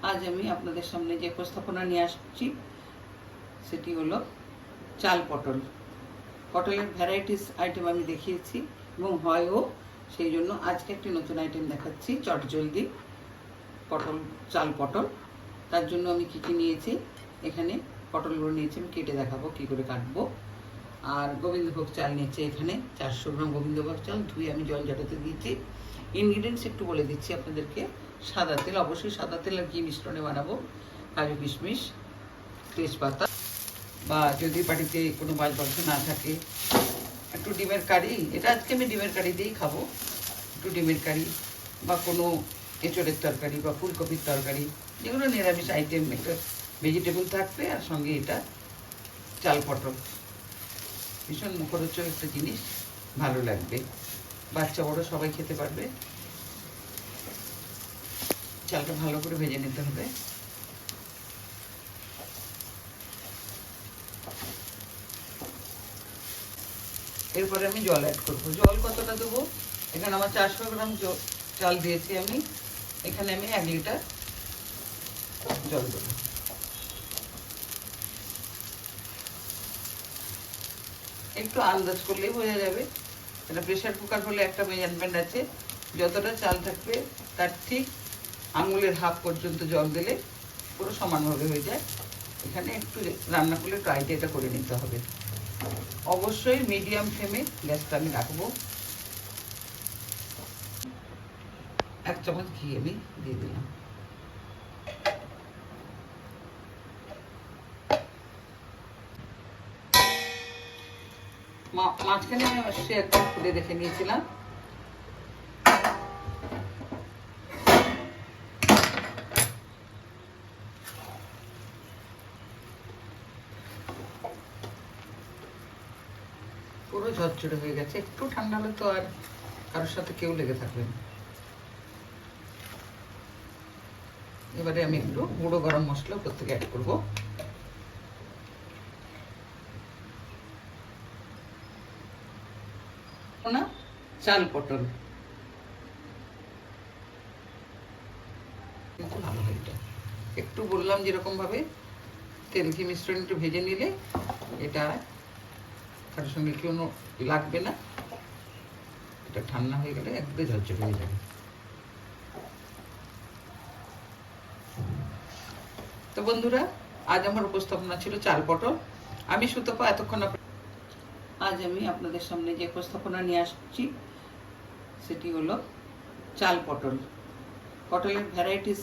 আজ আমি আপনাদের সামনে যে উপস্থাপনা নিয়ে আসছি সেটি হলো চাল পটল। পটলের ভ্যারাইটিস আইটেম আমি দেখিয়েছি এবং হয়ও, সেই জন্য আজকে একটি নতুন আইটেম দেখাচ্ছি, চটজলদি পটল, চাল পটল। তার জন্য আমি কী কী নিয়েছি, এখানে পটলগুলো নিয়েছি, আমি কেটে দেখাবো কী করে কাটবো। আর গোবিন্দভোগ চাল নিয়েছি, এখানে 400 গ্রাম গোবিন্দভোগ চাল ধুয়ে আমি জল ঝাটাতে দিয়েছি। ইনগ্রিডিয়েন্টস একটু বলে দিচ্ছি আপনাদেরকে। সাদা তেল, অবশ্যই সাদা তেল আর ঘি মিশ্রণে বানাবো। কাজু কিশমিশ, তেজপাতা, বা যদি বাড়িতে কোনো মাছ মাংস না থাকে একটু ডিমের কারি, এটা আজকে আমি ডিমের কারি দিয়েই খাবো। একটু ডিমের কারি বা কোনো এঁচড়ের তরকারি বা ফুলকপির তরকারি, যেগুলো নিরামিষ আইটেম, একটা ভেজিটেবল থাকবে। আর সঙ্গে এটা চাল পটল, ভীষণ মুখরোচক একটা জিনিস, ভালো লাগবে, বাচ্চা বড় সবাই খেতে পারবে। চালটা ভালো করে ভেজে নিতে হবে। এরপরে আমি জল অ্যাড করবো। জল কতটা দেবো, এখানে আমার 400 গ্রাম চাল দিয়েছি আমি, এখানে আমি 1 লিটার জল দেবো। একটু আন্দাজ করলেই বোঝা যাবে। এটা প্রেশার কুকার হলে একটা মেজারমেন্ট আছে, যতটা চাল থাকবে তার ঠিক আঙুলের হাফ পর্যন্ত জল দিলে পুরো সমানভাবে হয়ে যায়। এখানে একটু রান্না করলে একটু আইডিয়াটা করে নিতে হবে। অবশ্যই মিডিয়াম ফ্লেমে গ্যাসটা আমি রাখবো। 1 চামচ ঘি আমি দিয়ে দিলাম। মাঝখানে আমি অবশ্যই একদম খুলে দেখে নিয়েছিলাম। পুরো ঝরঝরে হয়ে গেছে। একটু ঠান্ডা হলে তো আর কারোর সাথে কেউ লেগে থাকবে না। এবারে আমি একটু গুঁড়ো গরম মশলা উপর থেকে অ্যাড করবো। না, চাল পটল কিন্তু ভালো হয় এটা। একটু বললাম যেরকম ভাবে তেল ঘি মিশ্রণ একটু ভেজে নিলে এটা কারোর সঙ্গে কেউ লাগবে না। এটা ঠান্ডা হয়ে গেলে একদম ঝরঝরে হয়ে যাবে। তো বন্ধুরা, আজ আমার উপস্থাপনা ছিল চাল পটল। আমি সুতপা, এতক্ষণ আজ আমি আপনাদের সামনে যে উপস্থাপনা নিয়ে আসছি সেটি হলো চাল পটল। পটলের ভ্যারাইটিস